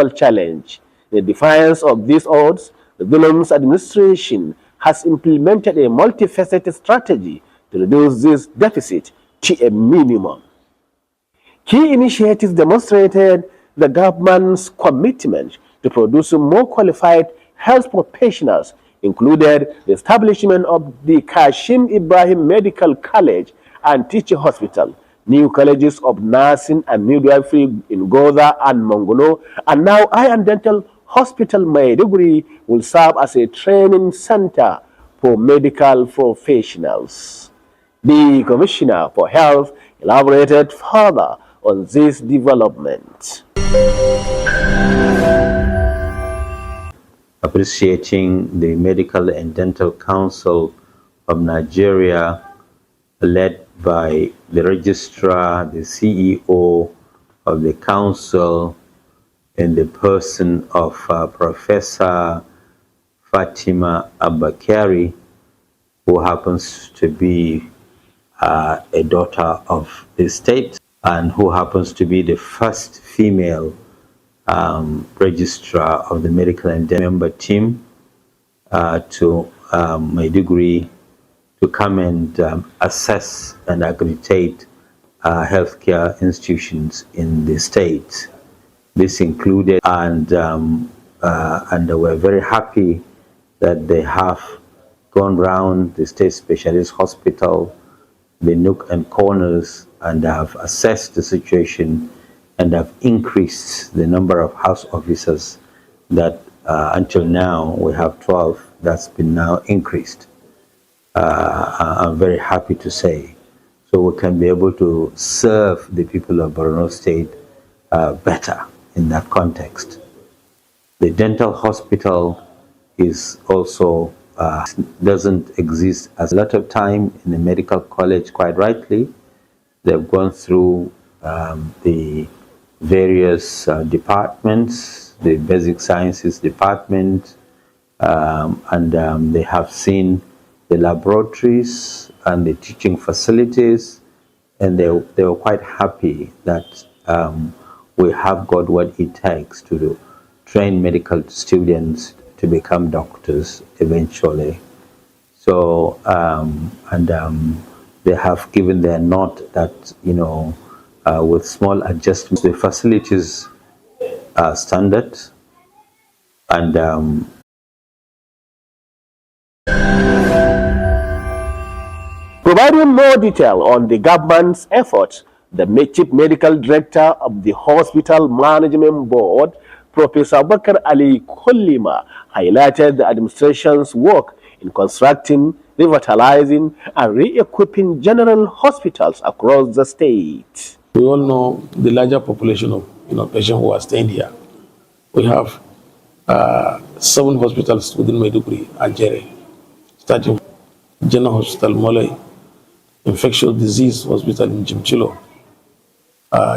challenge. In defiance of these odds, the Zulum's administration has implemented a multifaceted strategy to reduce this deficit to a minimum. Key initiatives demonstrated the government's commitment to producing more qualified health professionals, included the establishment of the Kashim Ibrahim Medical College and Teaching Hospital, new colleges of nursing and midwifery in Goza and Mongono, and now Eye and Dental Hospital Maiduguri will serve as a training center for medical professionals. The Commissioner for Health elaborated further on this development. Appreciating the Medical and Dental Council of Nigeria, led by the registrar, the CEO of the council, in the person of Professor Fatima Abakari, who happens to be a daughter of the state and who happens to be the first female registrar of the medical and dental member team to Maiduguri to come and assess and accredit healthcare institutions in the state. This included, and we're very happy that they have gone round the state specialist hospital, the nook and corners, and have assessed the situation and have increased the number of house officers that until now we have 12. That's been now increased. I'm very happy to say. So we can be able to serve the people of Borno State better in that context. The dental hospital is also doesn't exist as a lot of time in the medical college, quite rightly. They've gone through the various departments, the basic sciences department, and they have seen the laboratories and the teaching facilities, and they were quite happy that we have got what it takes to train medical students to become doctors eventually. So, they have given their nod that, with small adjustments, the facilities are standard, and providing more detail on the government's efforts, the Chief Medical Director of the Hospital Management Board, Professor Bakar Ali Kollima, highlighted the administration's work in constructing, revitalizing, and re-equipping general hospitals across the state. We all know the larger population of patients who are staying here. We have 7 hospitals within Maiduguri and Jere, starting General Hospital Molai, Infectious Disease Hospital in Jimchilo,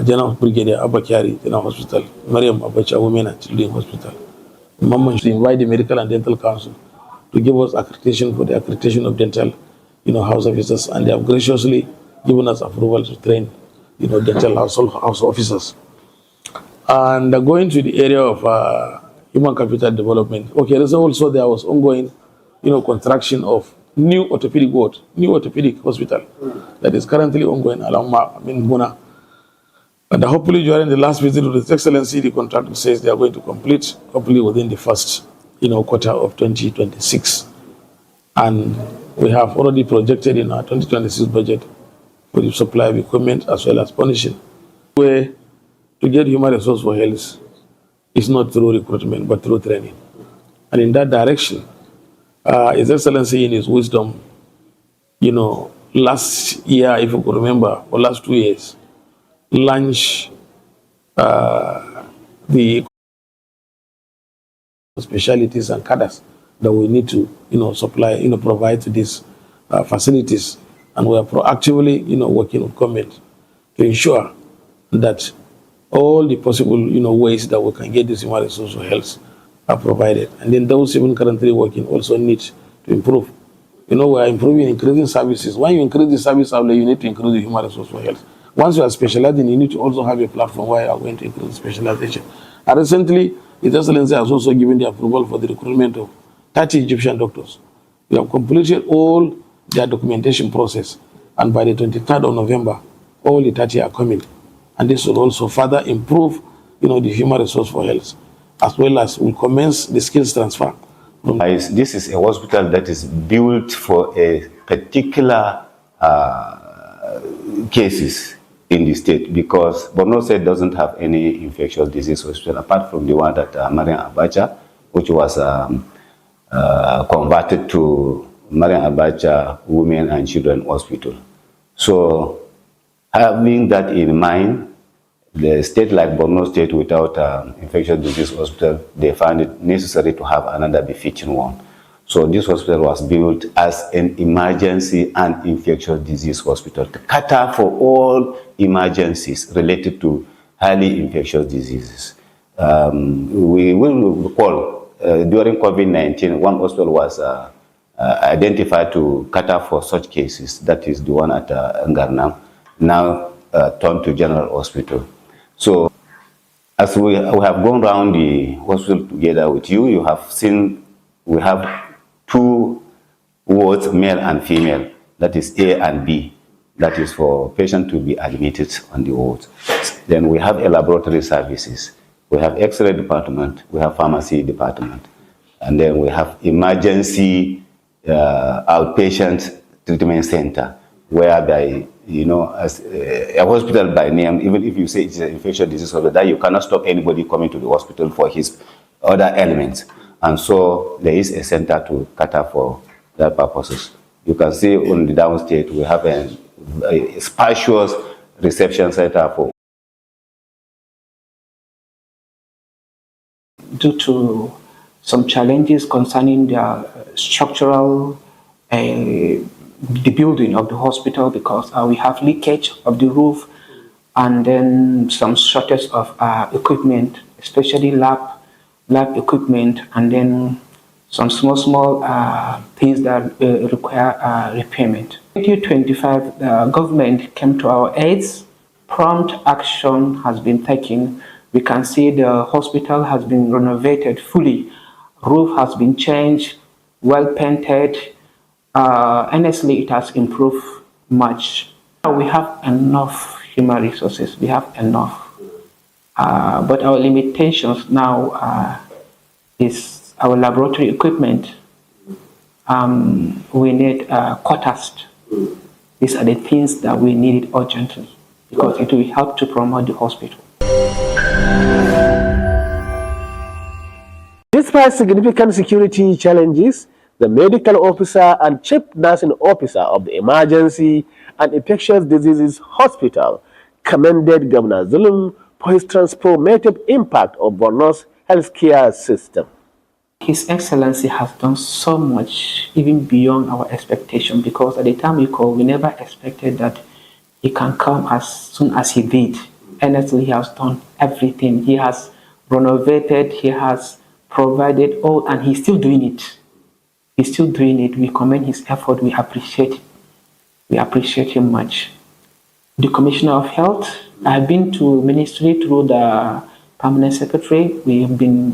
General Brigadier Abakari General Hospital, Mariam Abacha Women and Children Hospital. Mama should invite the Medical and Dental Council to give us accreditation for the accreditation of dental, house officers, and they have graciously given us approval to train, dental house officers. And going to the area of human capital development. Okay, there's also there was ongoing, construction of new orthopedic ward, new orthopedic hospital that is currently ongoing along Muna. And hopefully during the last visit of His Excellency, the contractor says they are going to complete hopefully within the first, quarter of 2026. And we have already projected in our 2026 budget for the supply of equipment as well as furnishing. Where to get human resource for health is not through recruitment, but through training. And in that direction, His Excellency in his wisdom, last year, if you could remember, or last 2 years, launched the specialties and cadres that we need to, supply, provide to these facilities. And we are proactively, working with government to ensure that all the possible, ways that we can get this human resource for health are provided. And then those even currently working also need to improve. We are improving, increasing services. When you increase the service outlet, you need to increase the human resource for health. Once you are specializing, you need to also have a platform where you are going to increase specialization. And recently, His Excellency has also given the approval for the recruitment of 30 Egyptian doctors. We have completed all their documentation process, and by the 23rd of November, all the 30 are coming. And this will also further improve, the human resource for health, as well as will commence the skills transfer. This is a hospital that is built for a particular cases in the state, because Borno State doesn't have any infectious disease hospital apart from the one that Mariam Abacha, which was converted to Mariam Abacha Women and Children Hospital. So having that in mind, the state like Borno State without infectious disease hospital, they found it necessary to have another befitting one. So this hospital was built as an emergency and infectious disease hospital to cater for all emergencies related to highly infectious diseases. We will recall during COVID-19, one hospital was identified to cater for such cases. That is the one at Ngarnam, now turned to General Hospital. So as we have gone around the hospital together with you, you have seen we have 2 wards, male and female, that is A and B. That is for patients to be admitted on the wards. Then we have a laboratory services. We have X-ray department, we have pharmacy department, and then we have emergency outpatient treatment center, whereby, as a hospital by name, even if you say it's an infectious disease hospital, that you cannot stop anybody coming to the hospital for his other elements. And so there is a center to cater for that purposes. You can see on the downstate, we have a spacious reception center for. Due to some challenges concerning the structural, the building of the hospital, because we have leakage of the roof, and then some shortage of equipment, especially lab equipment, and then some small things that require repayment. In 2025, the government came to our aid. Prompt action has been taken. We can see the hospital has been renovated fully. Roof has been changed, well painted. Honestly, it has improved much. We have enough human resources. We have enough. But our limitations now is our laboratory equipment. We need quarters. These are the things that we need urgently, because it will help to promote the hospital. Despite significant security challenges, the medical officer and chief nursing officer of the Emergency and Infectious Diseases Hospital commended Governor Zulum for his transformative impact of Borno's healthcare system. His Excellency has done so much, even beyond our expectation, because at the time we called, we never expected that he can come as soon as he did. Honestly, he has done everything. He has renovated, he has provided all, and he's still doing it. He's still doing it. We commend his effort. We appreciate it. We appreciate him much. The Commissioner of Health, I have been to ministry through the Permanent Secretary. We have been